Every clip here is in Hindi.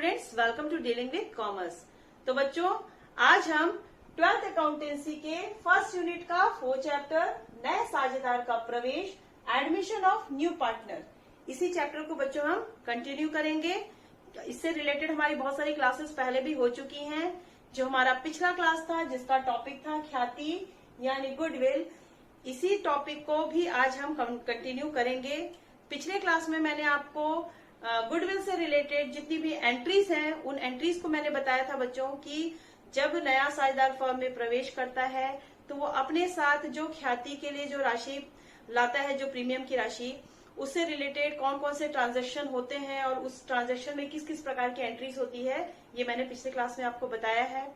Students, welcome to dealing with commerce. तो बच्चों, आज हम 12th अकाउंटेंसी के फर्स्ट यूनिट का 4th चैप्टर नए साझेदार का प्रवेश, एडमिशन ऑफ न्यू पार्टनर, इसी चैप्टर को बच्चों हम कंटिन्यू करेंगे। इससे रिलेटेड हमारी बहुत सारी क्लासेस पहले भी हो चुकी हैं। जो हमारा पिछला क्लास था जिसका टॉपिक था ख्याति यानी गुडविल, इसी टॉपिक को भी आज हम कंटिन्यू करेंगे। पिछले क्लास में मैंने आपको गुडविल से रिलेटेड जितनी भी एंट्रीज हैं उन एंट्रीज को मैंने बताया था बच्चों कि जब नया साझेदार फर्म में प्रवेश करता है तो वो अपने साथ जो ख्याति के लिए जो राशि लाता है, जो प्रीमियम की राशि, उससे रिलेटेड कौन कौन से ट्रांजैक्शन होते हैं और उस ट्रांजैक्शन में किस किस प्रकार की एंट्रीज होती है, ये मैंने पिछले क्लास में आपको बताया है।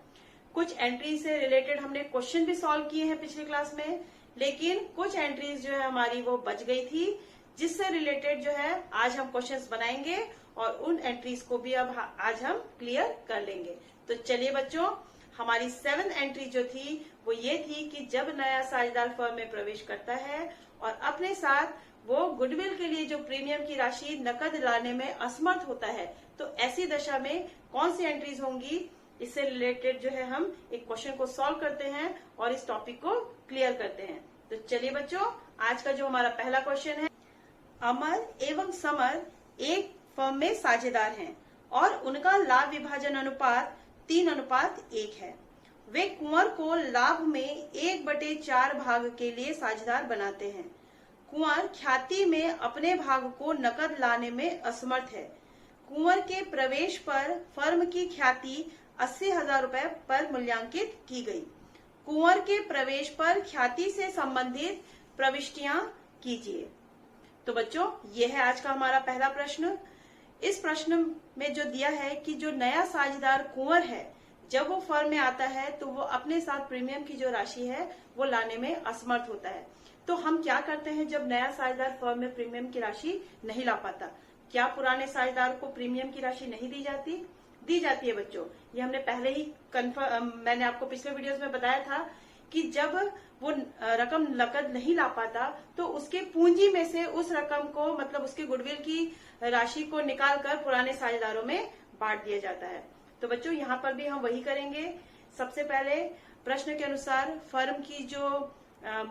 कुछ एंट्रीज से रिलेटेड हमने क्वेश्चन भी सॉल्व किए हैं पिछले क्लास में, लेकिन कुछ एंट्रीज जो है हमारी वो बच गई थी, जिससे रिलेटेड जो है आज हम क्वेश्चंस बनाएंगे और उन एंट्रीज को भी अब आज हम क्लियर कर लेंगे। तो चलिए बच्चों, हमारी 7th एंट्री जो थी वो ये थी कि जब नया साझेदार फर्म में प्रवेश करता है और अपने साथ वो गुडविल के लिए जो प्रीमियम की राशि नकद लाने में असमर्थ होता है, तो ऐसी दशा में कौन सी एंट्रीज होंगी, इससे रिलेटेड जो है हम एक क्वेश्चन को सॉल्व करते हैं और इस टॉपिक को क्लियर करते हैं। तो चलिए बच्चों, आज का जो हमारा पहला क्वेश्चन है, अमर एवं समर एक फर्म में साझेदार हैं और उनका लाभ विभाजन अनुपात 3:1 है। वे कुंवर को लाभ में 1/4 भाग के लिए साझेदार बनाते हैं। कुंवर ख्याति में अपने भाग को नकद लाने में असमर्थ है। कुंवर के प्रवेश पर फर्म की ख्याति 80,000 रुपए पर मूल्यांकित की गई। कुंवर के प्रवेश पर ख्याति से संबंधित प्रविष्टियां कीजिए। तो बच्चों, ये है आज का हमारा पहला प्रश्न। इस प्रश्न में जो दिया है कि जो नया साझेदार कुंवर है, जब वो फर्म में आता है तो वो अपने साथ प्रीमियम की जो राशि है वो लाने में असमर्थ होता है। तो हम क्या करते हैं जब नया साझेदार फर्म में प्रीमियम की राशि नहीं ला पाता? क्या पुराने साझेदार को प्रीमियम की राशि नहीं दी जाती? दी जाती है बच्चों। ये हमने पहले ही मैंने आपको पिछले वीडियोस में बताया था कि जब वो रकम नकद नहीं ला पाता तो उसके पूंजी में से उस रकम को, मतलब उसके गुडविल की राशि को निकालकर पुराने साझेदारों में बांट दिया जाता है। तो बच्चों, यहाँ पर भी हम वही करेंगे। सबसे पहले प्रश्न के अनुसार फर्म की जो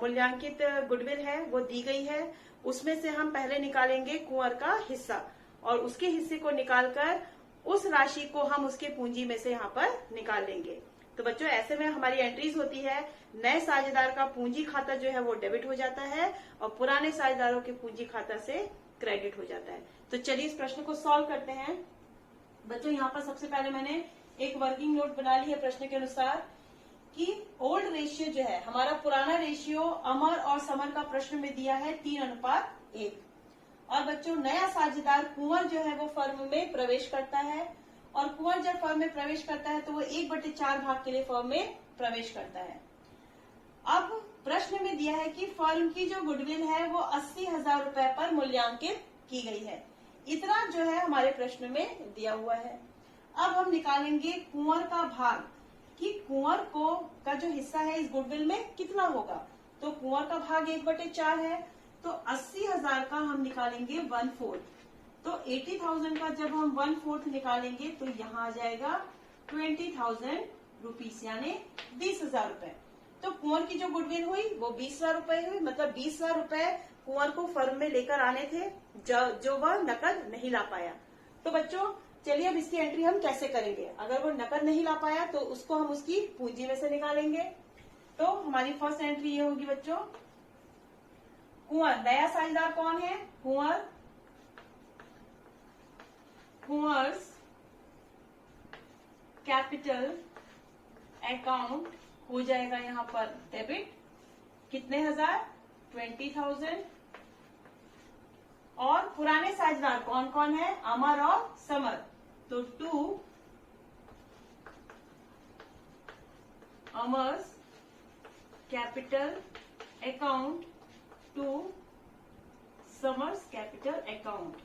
मूल्यांकित गुडविल है वो दी गई है, उसमें से हम पहले निकालेंगे कुंवर का हिस्सा और उसके हिस्से को निकालकर उस राशि को हम उसके पूंजी में से यहाँ पर निकाल लेंगे। तो बच्चों, ऐसे में हमारी एंट्रीज होती है, नए साझेदार का पूंजी खाता जो है वो डेबिट हो जाता है और पुराने साझेदारों के पूंजी खाता से क्रेडिट हो जाता है। तो चलिए इस प्रश्न को सॉल्व करते हैं। बच्चों, यहाँ पर सबसे पहले मैंने एक वर्किंग नोट बना ली है प्रश्न के अनुसार कि ओल्ड रेशियो जो है, हमारा पुराना रेशियो अमर और समर का प्रश्न में दिया है 3:1। और बच्चों, नया साझेदार कुंवर जो है वो फर्म में प्रवेश करता है और कुंवर जब फर्म में प्रवेश करता है तो वो 1/4 भाग के लिए फर्म में प्रवेश करता है। अब प्रश्न में दिया है कि फर्म की जो गुडविल है वो 80,000 रुपए पर मूल्यांकित की गई है। इतना जो है हमारे प्रश्न में दिया हुआ है। अब हम निकालेंगे कुंवर का भाग कि कुंवर को का जो हिस्सा है इस गुडविल में कितना होगा। तो कुंवर का भाग 1/4 है, तो 80,000 का हम निकालेंगे 1/4। तो 80,000 का जब हम 1/4 निकालेंगे तो यहाँ आ जाएगा 20,000 रुपीज, यानी 20,000 रुपए। तो कुंवर की जो गुडविल हुई वो 20,000 रुपए हुई, मतलब 20,000 रुपए कुंवर को फर्म में लेकर आने थे जो वह नकद नहीं ला पाया। तो बच्चों, चलिए अब इसकी एंट्री हम कैसे करेंगे। अगर वो नकद नहीं ला पाया तो उसको हम उसकी पूंजी में से निकालेंगे। तो हमारी फर्स्ट एंट्री ये होगी बच्चों, कुंवर, नया साझेदार कौन है? कुंवर्स कैपिटल अकाउंट हो जाएगा यहाँ पर डेबिट, कितने हजार? 20,000। और पुराने साझेदार कौन कौन है? अमर और समर। तो 2 Amar's capital account, 2 Samar's capital account.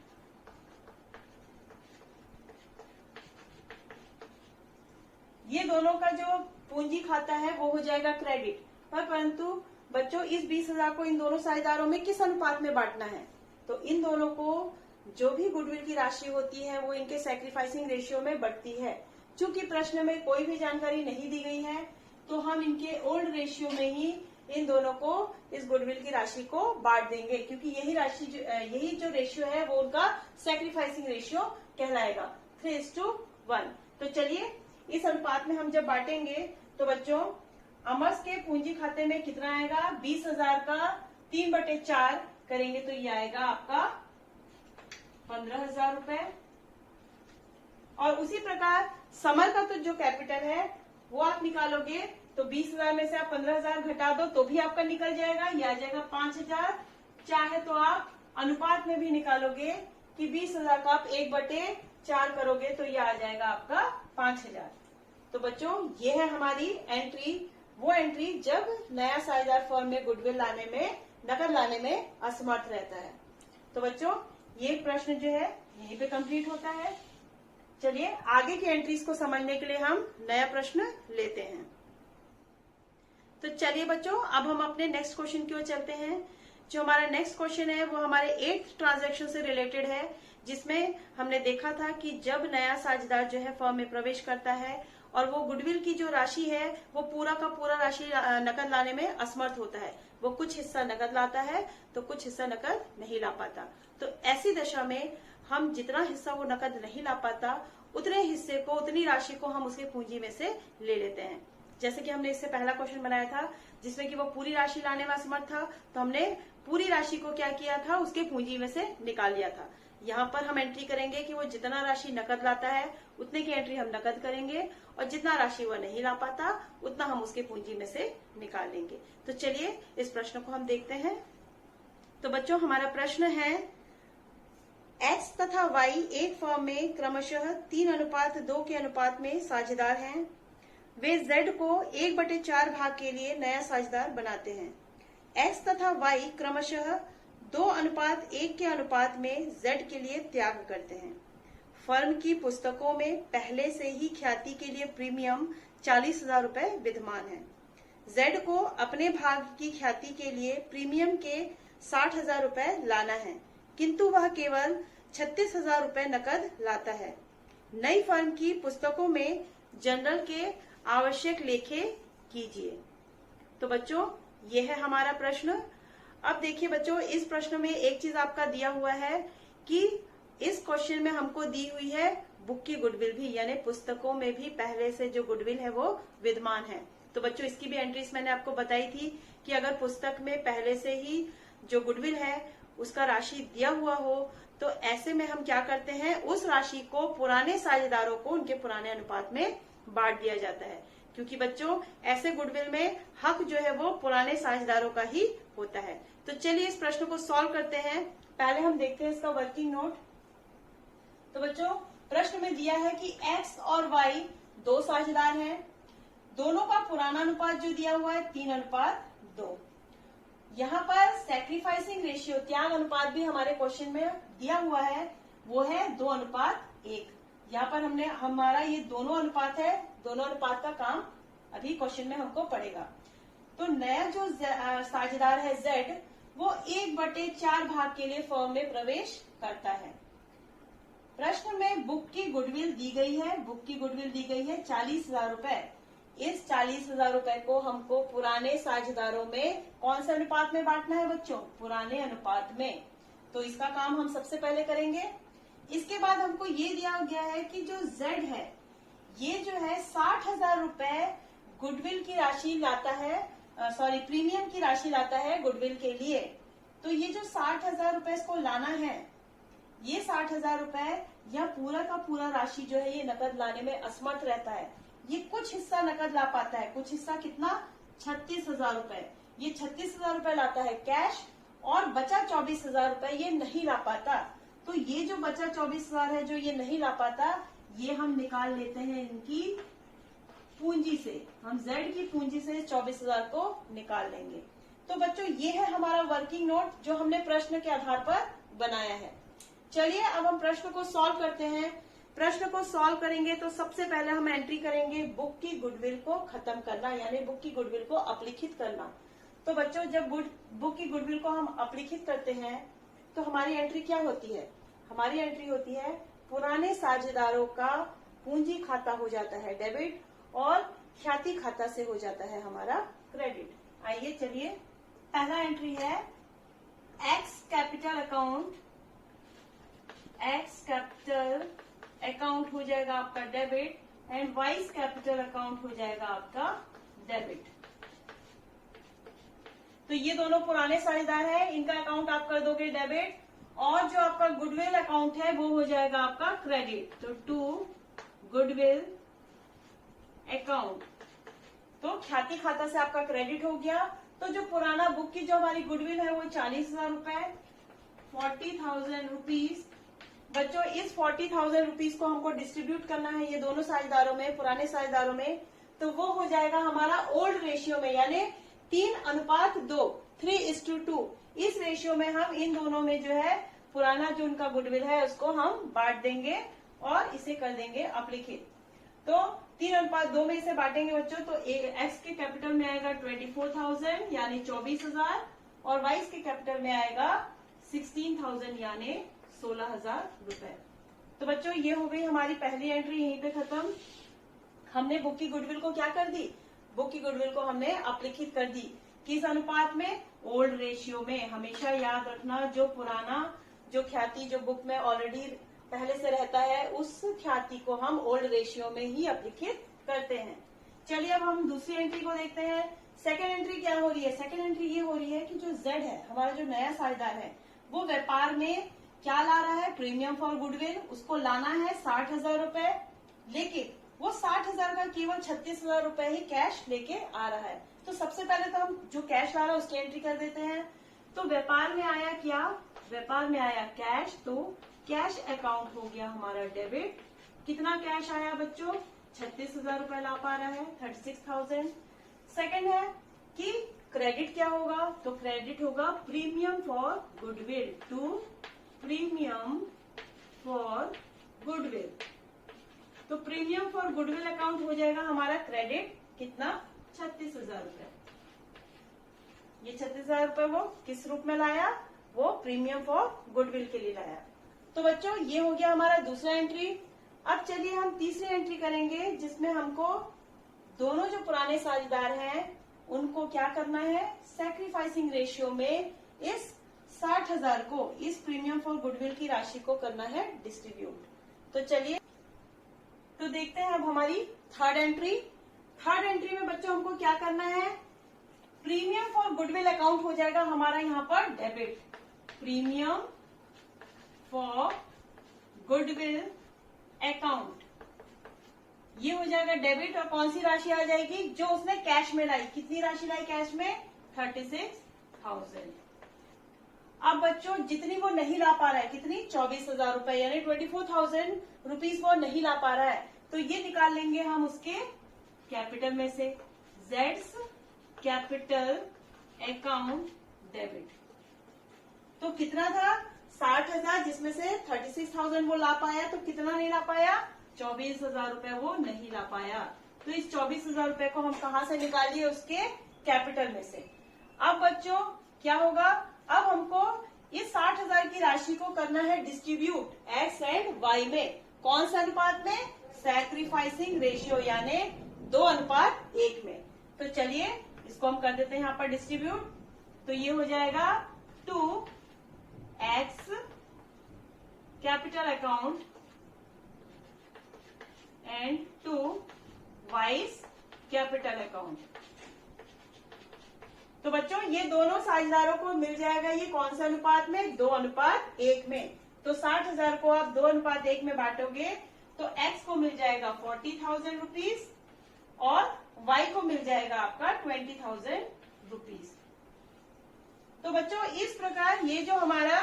ये दोनों का जो पूंजी खाता है वो हो जाएगा क्रेडिट। परंतु बच्चों, इस 20,000 को इन दोनों साझेदारों में किस अनुपात में बांटना है? तो इन दोनों को जो भी गुडविल की राशि होती है वो इनके सैक्रिफाइसिंग रेशियो में बढ़ती है। चूंकि प्रश्न में कोई भी जानकारी नहीं दी गई है तो हम इनके ओल्ड रेशियो में ही इन दोनों को, इस गुडविल की राशि को बांट देंगे, क्योंकि यही जो रेशियो है वो उनका सैक्रिफाइसिंग रेशियो कहलाएगा, 3:1। तो चलिए इस अनुपात में हम जब बांटेंगे तो बच्चों अमर्स के पूंजी खाते में कितना आएगा, 20,000 का 3/4 करेंगे तो ये आएगा आपका 15,000 रुपए। और उसी प्रकार समर का तो जो कैपिटल है वो आप निकालोगे तो 20,000 में से आप 15,000 घटा दो तो भी आपका निकल जाएगा, ये आ जाएगा 5,000। चाहे तो आप अनुपात में भी निकालोगे कि 20,000 का आप 1/4 करोगे तो ये आ जाएगा आपका 5,000। तो बच्चों ये है हमारी एंट्री, वो एंट्री जब नया साझेदार फर्म में गुडविल लाने में, नकद लाने में असमर्थ रहता है। तो बच्चों ये प्रश्न जो है यहीं पे कंप्लीट होता है। चलिए आगे की एंट्रीज को समझने के लिए हम नया प्रश्न लेते हैं। तो चलिए बच्चों अब हम अपने नेक्स्ट क्वेश्चन की ओर चलते हैं। जो हमारा नेक्स्ट क्वेश्चन है वो हमारे 8th ट्रांजैक्शन से रिलेटेड है, जिसमें हमने देखा था कि जब नया साझेदार जो है फर्म में प्रवेश करता है और वो गुडविल की जो राशि है वो पूरा का पूरा राशि नकद लाने में असमर्थ होता है, वो कुछ हिस्सा नकद लाता है तो कुछ हिस्सा नकद नहीं ला पाता। तो ऐसी दशा में हम जितना हिस्सा वो नकद नहीं ला पाता उतने हिस्से को, उतनी राशि को हम उसके पूंजी में से ले लेते हैं। जैसे कि हमने इससे पहला क्वेश्चन बनाया था जिसमें कि वो पूरी राशि लाने में असमर्थ था, तो हमने पूरी राशि को क्या किया था, उसके पूंजी में से निकाल लिया था। यहाँ पर हम एंट्री करेंगे कि वो जितना राशि नकद लाता है उतने की एंट्री हम नकद करेंगे और जितना राशि वो नहीं ला पाता उतना हम उसके पूंजी में से निकाल लेंगे। तो चलिए इस प्रश्न को हम देखते हैं। तो बच्चों हमारा प्रश्न है X तथा Y एक फर्म में क्रमशः 3:2 के अनुपात में साझेदार हैं। वे Z को 1/4 भाग के लिए नया साझेदार बनाते हैं। X तथा Y क्रमशः 2:1 के अनुपात में Z के लिए त्याग करते हैं। फर्म की पुस्तकों में पहले से ही ख्याति के लिए प्रीमियम 40,000 रुपए विद्यमान है। Z को अपने भाग की ख्याति के लिए प्रीमियम के 60,000 रुपए लाना है, किंतु वह केवल 36,000 रुपए नकद लाता है। नई फर्म की पुस्तकों में जनरल के आवश्यक लेखे कीजिए। तो बच्चों ये है हमारा प्रश्न। अब देखिए बच्चों इस प्रश्न में एक चीज आपका दिया हुआ है कि इस क्वेश्चन में हमको दी हुई है बुक की गुडविल भी, यानी पुस्तकों में भी पहले से जो गुडविल है वो विद्यमान है। तो बच्चों इसकी भी एंट्रीज मैंने आपको बताई थी कि अगर पुस्तक में पहले से ही जो गुडविल है उसका राशि दिया हुआ हो तो ऐसे में हम क्या करते हैं, उस राशि को पुराने साझेदारों को उनके पुराने अनुपात में बांट दिया जाता है, क्योंकि बच्चों ऐसे गुडविल में हक जो है वो पुराने साझेदारों का ही होता है। तो चलिए इस प्रश्न को सॉल्व करते हैं। पहले हम देखते हैं इसका वर्किंग नोट। तो बच्चों प्रश्न में दिया है कि X और Y दो साझेदार हैं, दोनों का पुराना अनुपात जो दिया हुआ है 3:2। यहाँ पर सैक्रिफाइसिंग रेशियो, त्याग अनुपात भी हमारे क्वेश्चन में दिया हुआ है, वो है 2:1। यहाँ पर हमने हमारा ये दोनों अनुपात है, दोनों अनुपात का काम अभी क्वेश्चन में हमको पड़ेगा। तो नया जो साझेदार है Z वो 1/4 भाग के लिए फर्म में प्रवेश करता है। प्रश्न में बुक की गुडविल दी गई है, बुक की गुडविल दी गई है 40,000 रुपए। इस 40,000 रुपए को हमको पुराने साझेदारों में कौन से अनुपात में बांटना है बच्चों, पुराने अनुपात में। तो इसका काम हम सबसे पहले करेंगे। इसके बाद हमको ये दिया गया है कि जो Z है ये जो है 60,000 रुपए गुडविल की राशि लाता है, प्रीमियम की राशि लाता है गुडविल के लिए। तो ये जो 60,000 रुपए इसको लाना है, ये 60,000 रुपए या पूरा का पूरा राशि जो है ये नकद लाने में असमर्थ रहता है। ये कुछ हिस्सा नकद ला पाता है, कुछ हिस्सा कितना, 36,000 रुपए। ये 36,000 रुपए लाता है कैश और बचा 24,000 रुपए ये नहीं ला पाता। तो ये जो बचा 24,000 है जो ये नहीं ला पाता, ये हम निकाल लेते हैं इनकी पूंजी से। हम Z की पूंजी से 24,000 को निकाल लेंगे। तो बच्चों ये है हमारा वर्किंग नोट जो हमने प्रश्न के आधार पर बनाया है। चलिए अब हम प्रश्न को सॉल्व करते हैं। प्रश्न को सॉल्व करेंगे तो सबसे पहले हम एंट्री करेंगे बुक की गुडविल को खत्म करना, यानी बुक की गुडविल को अपलिखित करना। तो बच्चों जब बुक की गुडविल को हम अपलिखित करते हैं तो हमारी एंट्री क्या होती है, हमारी एंट्री होती है पुराने साझेदारों का पूंजी खाता हो जाता है डेबिट और ख्याति खाता से हो जाता है हमारा क्रेडिट। आइए चलिए, पहला एंट्री है x capital account. X capital account हो जाएगा आपका debit and vice capital account हो जाएगा आपका डेबिट। तो ये दोनों पुराने साझेदार है, इनका अकाउंट आप कर दोगे डेबिट और जो आपका गुडविल अकाउंट है वो हो जाएगा आपका क्रेडिट। तो टू गुडविल अकाउंट, तो ख्याति खाता से आपका क्रेडिट हो गया। तो जो पुराना बुक की जो हमारी गुडविल है वो 40,000 रुपए, 40,000 रुपीज। बच्चों इस 40,000 रुपीज को हमको डिस्ट्रीब्यूट करना है ये दोनों साझेदारों में, पुराने साझेदारों में। तो वो हो जाएगा हमारा ओल्ड रेशियो में, यानी 3:2, 3:2। इस रेशियो में हम इन दोनों में जो है पुराना जो उनका गुडविल है उसको हम बांट देंगे और इसे कर देंगे अपलिखित। तो 3:2 में इसे बांटेंगे बच्चों। तो एक्स के कैपिटल में आएगा 24,000 यानी 24,000 और वाइस के कैपिटल में आएगा 16,000 यानी 16,000 रुपए। तो बच्चों ये हो गई हमारी पहली एंट्री, यहीं पे खत्म। हमने बुक की गुडविल को क्या कर दी, बुक की गुडविल को हमने अपलिखित कर दी। किस अनुपात में, ओल्ड रेशियो में। हमेशा याद रखना जो पुराना जो ख्याति जो बुक में ऑलरेडी पहले से रहता है उस ख्याति को हम ओल्ड रेशियो में ही अपलिखित करते हैं। चलिए अब हम दूसरी एंट्री को देखते हैं। सेकेंड एंट्री क्या हो रही है, सेकेंड एंट्री ये हो रही है कि जो जेड है हमारा जो नया साझेदार है वो व्यापार में क्या ला रहा है, प्रीमियम फॉर गुडविल। उसको लाना है 60,000 रुपए, लेकिन वो 60,000 का केवल 36,000 रुपए ही कैश लेके आ रहा है। तो सबसे पहले तो हम जो कैश ला रहा है उसकी एंट्री कर देते हैं। तो व्यापार में आया क्या, व्यापार में आया कैश, तो कैश अकाउंट हो गया हमारा डेबिट। कितना कैश आया बच्चों, 36,000 रुपए ला पा रहा है, 36,000। सेकंड है कि क्रेडिट क्या होगा, तो क्रेडिट होगा premium for goodwill, to premium for goodwill. तो प्रीमियम फॉर गुडविल अकाउंट हो जाएगा हमारा क्रेडिट, कितना, 36,000 रुपए। ये 36,000 रुपए वो किस रूप में लाया, वो प्रीमियम फॉर गुडविल के लिए लाया। तो बच्चों ये हो गया हमारा दूसरा एंट्री। अब चलिए हम तीसरी एंट्री करेंगे जिसमें हमको दोनों जो पुराने साझेदार हैं उनको क्या करना है, सैक्रिफाइसिंग रेशियो में इस 60,000 को, इस प्रीमियम फॉर गुडविल की राशि को करना है डिस्ट्रीब्यूट। तो चलिए तो देखते हैं अब हमारी थर्ड एंट्री। थर्ड एंट्री में बच्चों हमको क्या करना है, प्रीमियम फॉर गुडविल अकाउंट हो जाएगा हमारा यहाँ पर debit, premium for goodwill account ये हो जाएगा डेबिट। और कौन सी राशि आ जाएगी, जो उसने कैश में लाई। कितनी राशि लाई कैश में, 36,000। अब बच्चों जितनी वो नहीं ला पा रहा है, कितनी, 24,000 रुपए यानी 24,000 रुपीज वो नहीं ला पा रहा है। तो ये निकाल लेंगे हम उसके कैपिटल में से, जेड्स कैपिटल अकाउंट डेबिट। तो कितना था, 60,000 जिसमें से 36,000 वो ला पाया, तो कितना नहीं ला पाया, 24,000 रुपए वो नहीं ला पाया। तो इस 24,000 रुपए को हम कहाँ से निकालिए, उसके कैपिटल में से। अब बच्चों क्या होगा, अब हमको इस 60,000 की राशि को करना है डिस्ट्रीब्यूट एक्स एंड वाई में। कौन सा अनुपात में, सैक्रिफाइसिंग रेशियो यानी 2:1 में। तो चलिए इसको हम कर देते हैं यहाँ पर डिस्ट्रीब्यूट। तो ये हो जाएगा 2x capital account and 2y capital account. तो बच्चों ये दोनों साझेदारों को मिल जाएगा ये कौन सा अनुपात में, 2:1 में। तो 60,000 को आप 2:1 में बांटोगे तो x को मिल जाएगा 40,000 रुपीज और y को मिल जाएगा आपका 20,000 रुपीज। तो बच्चों इस प्रकार ये जो हमारा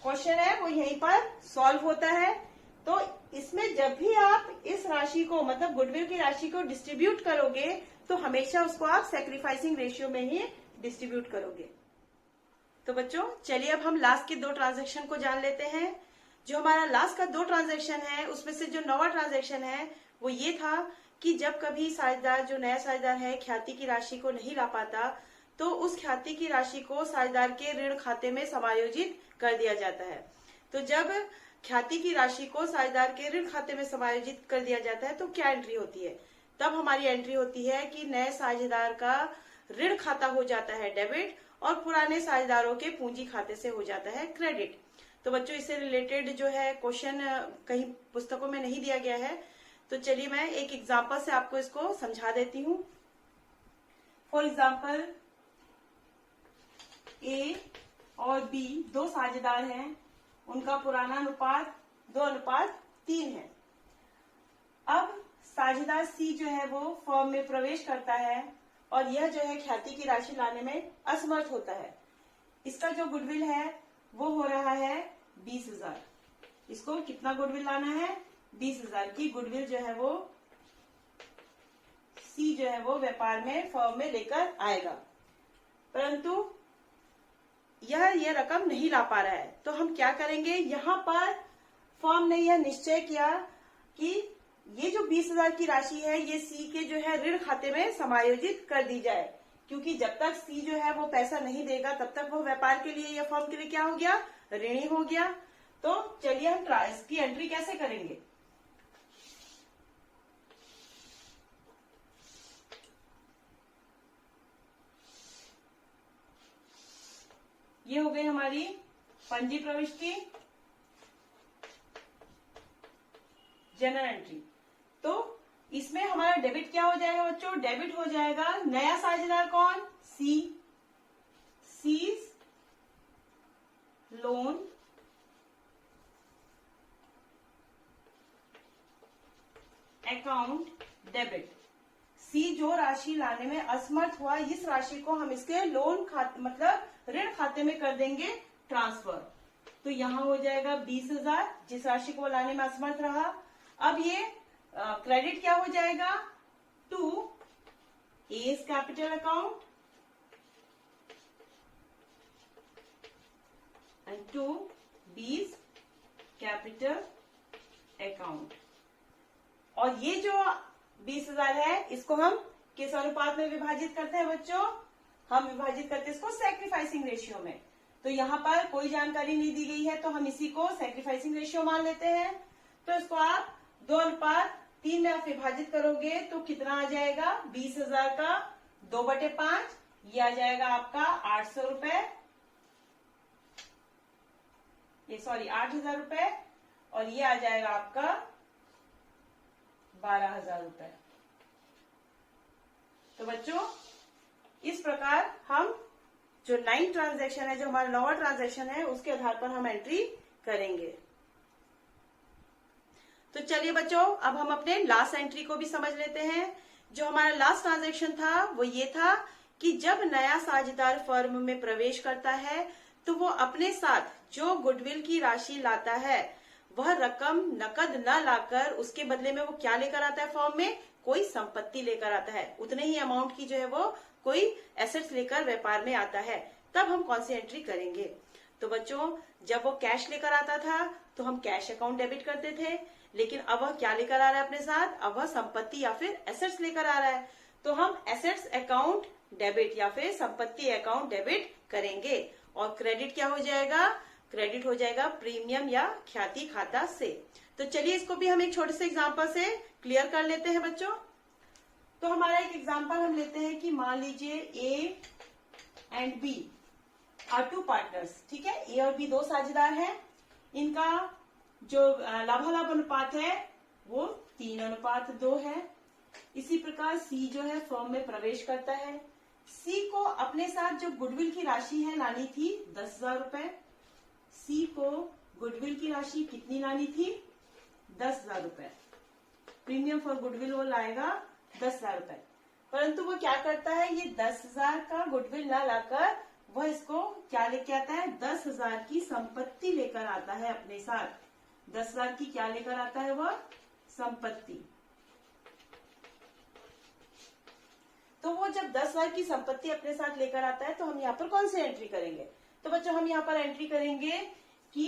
क्वेश्चन है वो यहीं पर सॉल्व होता है। तो इसमें जब भी आप इस राशि को, मतलब गुडविल की राशि को डिस्ट्रीब्यूट करोगे तो हमेशा उसको आप सैक्रिफाइसिंग रेशियो में ही डिस्ट्रीब्यूट करोगे। तो बच्चों चलिए अब हम लास्ट के 2 ट्रांजैक्शन को जान लेते हैं। जो हमारा लास्ट का 2 ट्रांजैक्शन है उसमें से जो नवा ट्रांजैक्शन है वो ये था कि जब कभी साझेदार, जो नया साझेदार है, ख्याति की राशि को नहीं ला पाता तो उस ख्याति की राशि को साझेदार के ऋण खाते में समायोजित कर दिया जाता है। तो जब ख्याति की राशि को साझेदार के ऋण खाते में समायोजित कर दिया जाता है तो क्या एंट्री होती है? तब हमारी एंट्री होती है कि नए साझेदार का ऋण खाता हो जाता है डेबिट और पुराने साझेदारों के पूंजी खाते से हो जाता है क्रेडिट। तो बच्चों, इससे रिलेटेड जो है क्वेश्चन कहीं पुस्तकों में नहीं दिया गया है, तो चलिए मैं एक एग्जांपल से आपको इसको समझा देती हूँ। फॉर एग्जांपल, ए और बी दो साझेदार हैं, उनका पुराना अनुपात 2:3 है। अब साझेदार सी जो है वो फर्म में प्रवेश करता है और यह जो है ख्याति की राशि लाने में असमर्थ होता है। इसका जो गुडविल है वो हो रहा है 20,000। इसको कितना गुडविल लाना है? 20,000 की गुडविल जो है वो सी जो है वो व्यापार में फर्म में लेकर आएगा, परंतु यह रकम नहीं ला पा रहा है। तो हम क्या करेंगे? यहाँ पर फर्म ने यह निश्चय किया कि ये जो 20,000 की राशि है ये सी के जो है ऋण खाते में समायोजित कर दी जाए, क्योंकि जब तक सी जो है वो पैसा नहीं देगा तब तक वो व्यापार के लिए या फर्म के लिए क्या हो गया? ऋणी हो गया। तो चलिए हम इसकी एंट्री कैसे करेंगे? ये हो गई हमारी पंजी प्रविष्टि, जनरल एंट्री। तो इसमें हमारा डेबिट क्या हो जाएगा बच्चों? डेबिट हो जाएगा नया साझेदार कौन? C. C's loan account debit. C जो राशि लाने में असमर्थ हुआ, इस राशि को हम इसके लोन खाते मतलब ऋण खाते में कर देंगे ट्रांसफर। तो यहाँ हो जाएगा 20,000 जिस राशि को लाने में असमर्थ रहा। अब ये क्रेडिट क्या हो जाएगा? To A's capital account and to B's capital account. और ये जो 20,000 है इसको हम किस अनुपात में विभाजित करते हैं बच्चों? हम विभाजित करते हैं इसको सैक्रिफाइसिंग रेशियो में। तो यहाँ पर कोई जानकारी नहीं दी गई है तो हम इसी को सैक्रिफाइसिंग रेशियो मान लेते हैं। तो इसको आप 2:3 में आप विभाजित करोगे तो कितना आ जाएगा? 20,000 का 2/5, ये आ जाएगा आपका 800 रुपए, ये सॉरी 8,000 रुपए, और ये आ जाएगा आपका 12,000 रुपए। तो बच्चों, इस प्रकार हम जो 9 ट्रांजैक्शन है, जो हमारा 9वां ट्रांजैक्शन है, उसके आधार पर हम एंट्री करेंगे। तो चलिए बच्चों, अब हम अपने लास्ट एंट्री को भी समझ लेते हैं। जो हमारा लास्ट ट्रांजैक्शन था वो ये था कि जब नया साझेदार फर्म में प्रवेश करता है तो वो अपने साथ जो गुडविल की राशि लाता है वह रकम नकद न लाकर उसके बदले में वो क्या लेकर आता है? फर्म में कोई संपत्ति लेकर आता है। उतने ही अमाउंट की जो है वो कोई एसेट्स लेकर व्यापार में आता है। तब हम कौन सी एंट्री करेंगे? तो बच्चों, जब वो कैश लेकर आता था तो हम कैश अकाउंट डेबिट करते थे, लेकिन अब वह क्या लेकर आ रहा है अपने साथ? अब वह संपत्ति या फिर एसेट्स लेकर आ रहा है, तो हम एसेट्स अकाउंट डेबिट या फिर संपत्ति अकाउंट डेबिट करेंगे। और क्रेडिट क्या हो जाएगा? क्रेडिट हो जाएगा प्रीमियम या ख्याति खाता से। तो चलिए इसको भी हम एक छोटे से एग्जांपल से क्लियर कर लेते हैं बच्चों। तो हमारा एक एग्जांपल हम लेते हैं कि मान लीजिए A and B are 2 partners. ठीक है, ए और बी दो साझेदार हैं। इनका जो लाभालाभ अनुपात है वो 3:2 है। इसी प्रकार सी जो है फर्म में प्रवेश करता है। सी को अपने साथ जो गुडविल की राशि है लानी थी 10,000 रुपए। सी को गुडविल की राशि कितनी लानी थी? 10,000 रुपए। प्रीमियम फॉर गुडविल वो लाएगा 10,000 रुपए, परंतु वो क्या करता है? ये 10,000 का गुडविल ना लाकर वह इसको क्या लेके आता है? 10,000 की संपत्ति लेकर आता है अपने साथ। 10,000 की क्या लेकर आता है? वह संपत्ति। तो वो जब 10,000 की संपत्ति अपने साथ लेकर आता है तो हम यहाँ पर कौन सी एंट्री करेंगे? तो बच्चों, हम यहाँ पर एंट्री करेंगे कि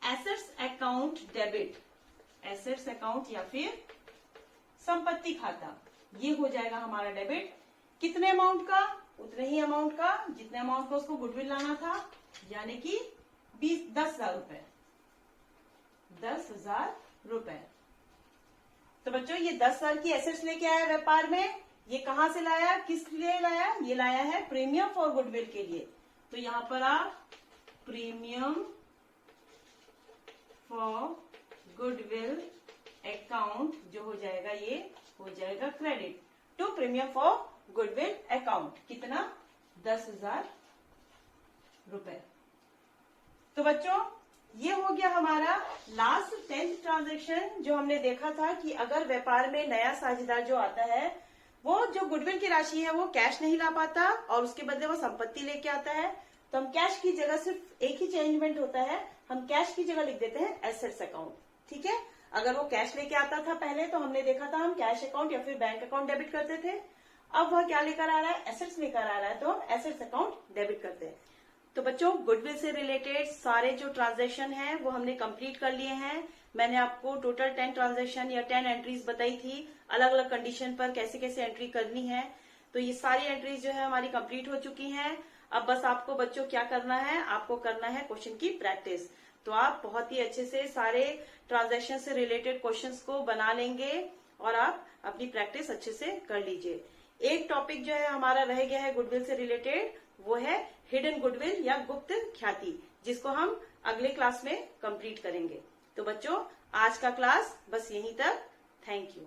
assets account debit, assets account या फिर संपत्ति खाता, ये हो जाएगा हमारा डेबिट। कितने अमाउंट का? उतने ही अमाउंट का जितने अमाउंट का उसको गुडविल लाना था, यानी कि 10,000 रुपए। 10,000 रुपए। तो बच्चों ये 10,000 की एसेट्स लेके आया व्यापार में। ये कहां से लाया, किस लिए लाया? ये लाया है प्रीमियम फॉर गुडविल के लिए। तो यहां पर आप प्रीमियम फॉर गुडविल अकाउंट जो हो जाएगा, ये हो जाएगा credit to premium for goodwill account. कितना? 10,000 रुपए। तो बच्चों ये हो गया हमारा लास्ट 10th ट्रांजेक्शन, जो हमने देखा था कि अगर व्यापार में नया साझेदार जो आता है वो जो गुडविल की राशि है वो कैश नहीं ला पाता और उसके बदले वो संपत्ति लेके आता है, तो हम कैश की जगह सिर्फ एक ही चेंजमेंट होता है, हम कैश की जगह लिख देते हैं एसेट्स अकाउंट। ठीक है, अगर वो कैश लेके आता था पहले तो हमने देखा था हम कैश अकाउंट या फिर बैंक अकाउंट डेबिट करते थे। अब वह क्या लेकर आ रहा है? एसेट्स लेकर आ रहा है, तो हम एसेट्स अकाउंट डेबिट करते हैं। तो बच्चों गुडविल से रिलेटेड सारे जो ट्रांजैक्शन हैं वो हमने कंप्लीट कर लिए हैं। मैंने आपको टोटल 10 ट्रांजैक्शन या 10 एंट्रीज बताई थी, अलग अलग कंडीशन पर कैसे कैसे एंट्री करनी है। तो ये सारी एंट्रीज जो है हमारी कंप्लीट हो चुकी हैं। अब बस आपको बच्चों क्या करना है, आपको करना है क्वेश्चन की प्रैक्टिस। तो आप बहुत ही अच्छे से सारे ट्रांजैक्शन से रिलेटेड क्वेश्चंस को बना लेंगे और आप अपनी प्रैक्टिस अच्छे से कर लीजिए। एक टॉपिक जो है हमारा रह गया है गुडविल से रिलेटेड, वो है हिडन गुडविल या गुप्त ख्याति, जिसको हम अगले क्लास में कंप्लीट करेंगे। तो बच्चों आज का क्लास बस यहीं तक। Thank you.